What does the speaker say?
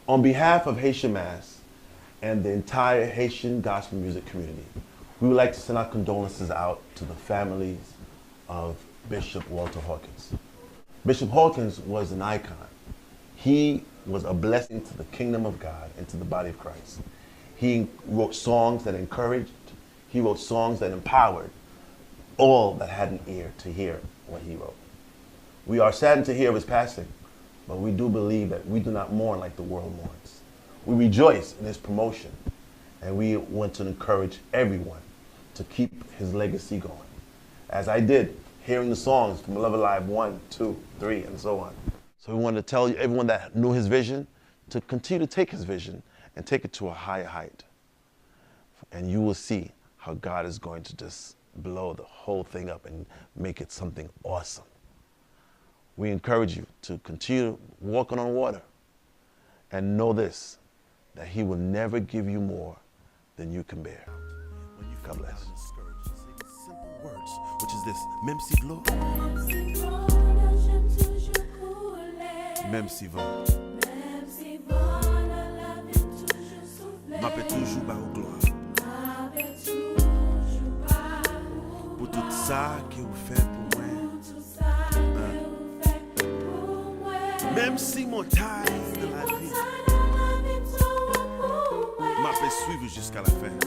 On behalf of Haitian Mass and the entire Haitian gospel music community, we would like to send our condolences out to the families of Bishop Walter Hawkins. Bishop Hawkins was an icon. He was a blessing to the kingdom of God and to the body of Christ. He wrote songs that encouraged. He wrote songs that empowered all that had an ear to hear what he wrote. We are saddened to hear of his passing, but we do believe that we do not mourn like the world mourns. We rejoice in his promotion, and we want to encourage everyone to keep his legacy going, as I did, hearing the songs from Love Alive 1, 2, 3, and so on. So we want to tell everyone that knew his vision to continue to take his vision and take it to a higher height. And you will see how God is going to just blow the whole thing up and make it something awesome. We encourage you to continue walking on water and know this, that he will never give you more than you can bear. God bless. Simple words, which is this, même si glo, même si vent, m'appelle toujours par au gloire. Pour tout ça que vous faites pour moi. Même si montagne de la vie m'a fait suivre jusqu'à la fin.